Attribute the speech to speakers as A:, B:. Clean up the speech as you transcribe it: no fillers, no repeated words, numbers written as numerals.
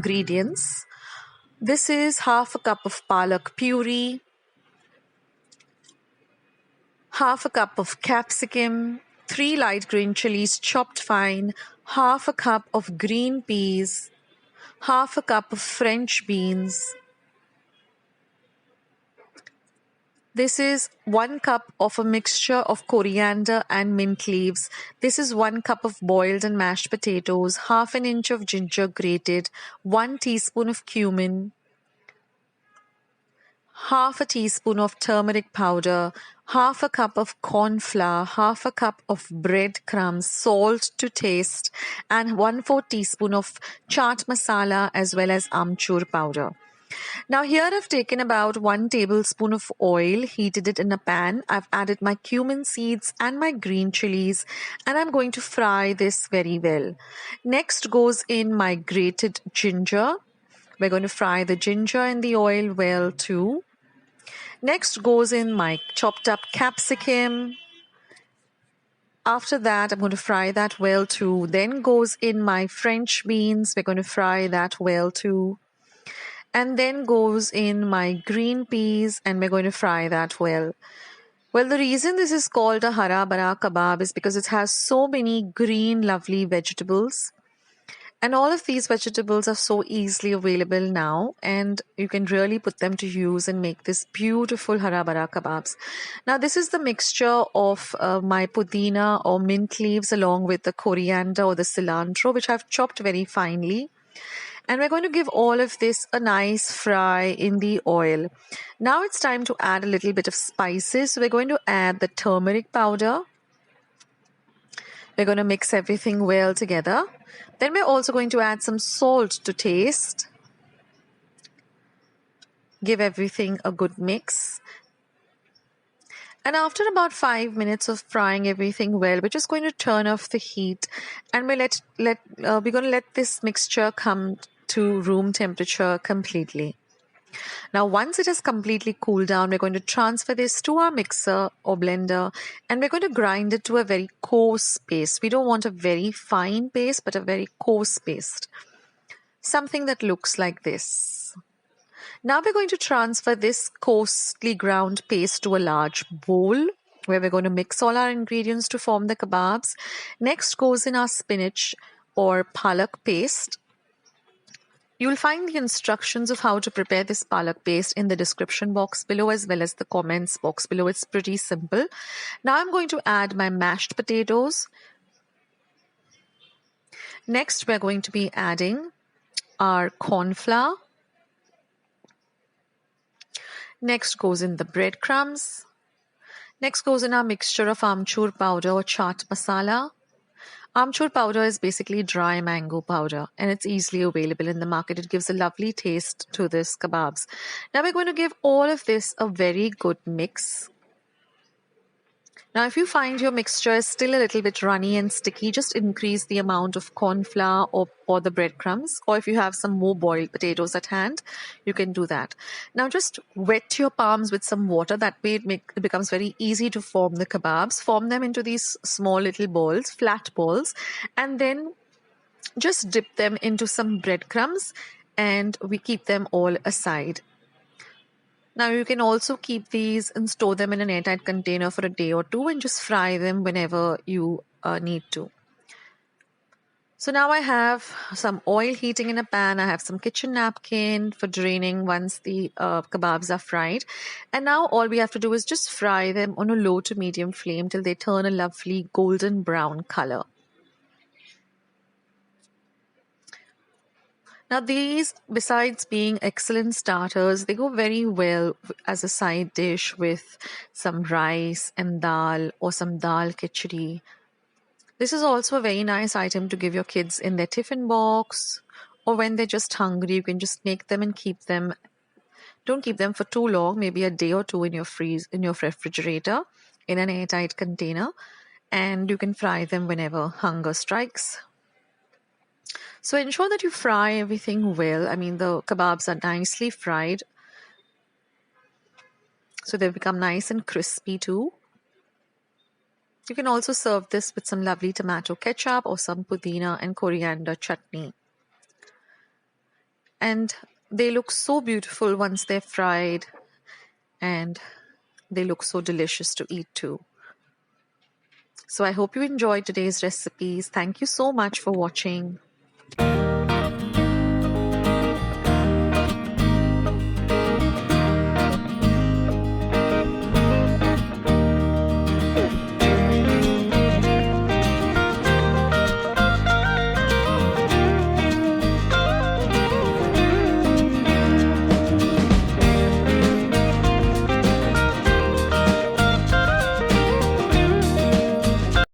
A: Ingredients. This is half a cup of palak puree, half a cup of capsicum, 3 light green chilies chopped fine, half a cup of green peas, half a cup of French beans. This is 1 cup of a mixture of coriander and mint leaves. This is 1 cup of boiled and mashed potatoes, half an inch of ginger grated, 1 teaspoon of cumin, half a teaspoon of turmeric powder, half a cup of corn flour, half a cup of breadcrumbs, salt to taste, and 1/4 teaspoon of chaat masala as well as amchur powder. Now here I've taken about 1 tablespoon of oil, heated it in a pan. I've added my cumin seeds and my green chilies, and I'm going to fry this very well. Next goes in my grated ginger. We're going to fry the ginger in the oil well too. Next goes in my chopped up capsicum. After that, I'm going to fry that well too. Then goes in my French beans. We're going to fry that well too. And then goes in my green peas, and we're going to fry that well. Well, the reason this is called a Hara Bhara Kebab is because it has so many green, lovely vegetables. And all of these vegetables are so easily available now, and you can really put them to use and make this beautiful Hara Bhara kebabs. Now, this is the mixture of my pudina or mint leaves along with the coriander or the cilantro, which I've chopped very finely. And we're going to give all of this a nice fry in the oil. Now it's time to add a little bit of spices. So we're going to add the turmeric powder. We're going to mix everything well together. Then we're also going to add some salt to taste. Give everything a good mix. And after about 5 minutes of frying everything well, we're just going to turn off the heat, and we're going to let this mixture come to room temperature completely. Now, once it has completely cooled down, we're going to transfer this to our mixer or blender, and we're going to grind it to a very coarse paste. We don't want a very fine paste, but a very coarse paste. Something that looks like this. Now we're going to transfer this coarsely ground paste to a large bowl where we're going to mix all our ingredients to form the kebabs. Next goes in our spinach or palak paste. You'll find the instructions of how to prepare this palak paste in the description box below as well as the comments box below. It's pretty simple. Now I'm going to add my mashed potatoes. Next, we're going to be adding our corn flour. Next goes in the breadcrumbs. Next goes in our mixture of amchur powder or chaat masala. Amchur powder is basically dry mango powder, and it's easily available in the market. It gives a lovely taste to this kebabs. Now we're going to give all of this a very good mix. Now, if you find your mixture is still a little bit runny and sticky, just increase the amount of corn flour or the breadcrumbs. Or if you have some more boiled potatoes at hand, you can do that. Now, just wet your palms with some water. That way it becomes very easy to form the kebabs. Form them into these small little balls, flat balls, and then just dip them into some breadcrumbs, and we keep them all aside. Now you can also keep these and store them in an airtight container for a day or two and just fry them whenever you need to. So now I have some oil heating in a pan. I have some kitchen napkin for draining once the kebabs are fried. And now all we have to do is just fry them on a low to medium flame till they turn a lovely golden brown color. Now these, besides being excellent starters, they go very well as a side dish with some rice and dal or some Dal Khichadi. This is also a very nice item to give your kids in their tiffin box, or when they're just hungry, you can just make them and keep them. Don't keep them for too long, maybe a day or two in your refrigerator in an airtight container, and you can fry them whenever hunger strikes. So ensure that you fry everything well. I mean, the kebabs are nicely fried, so they become nice and crispy too. You can also serve this with some lovely tomato ketchup or some pudina and coriander chutney. and they look so beautiful once they're fried, and they look so delicious to eat too. So I hope you enjoyed today's recipes. Thank you so much for watching.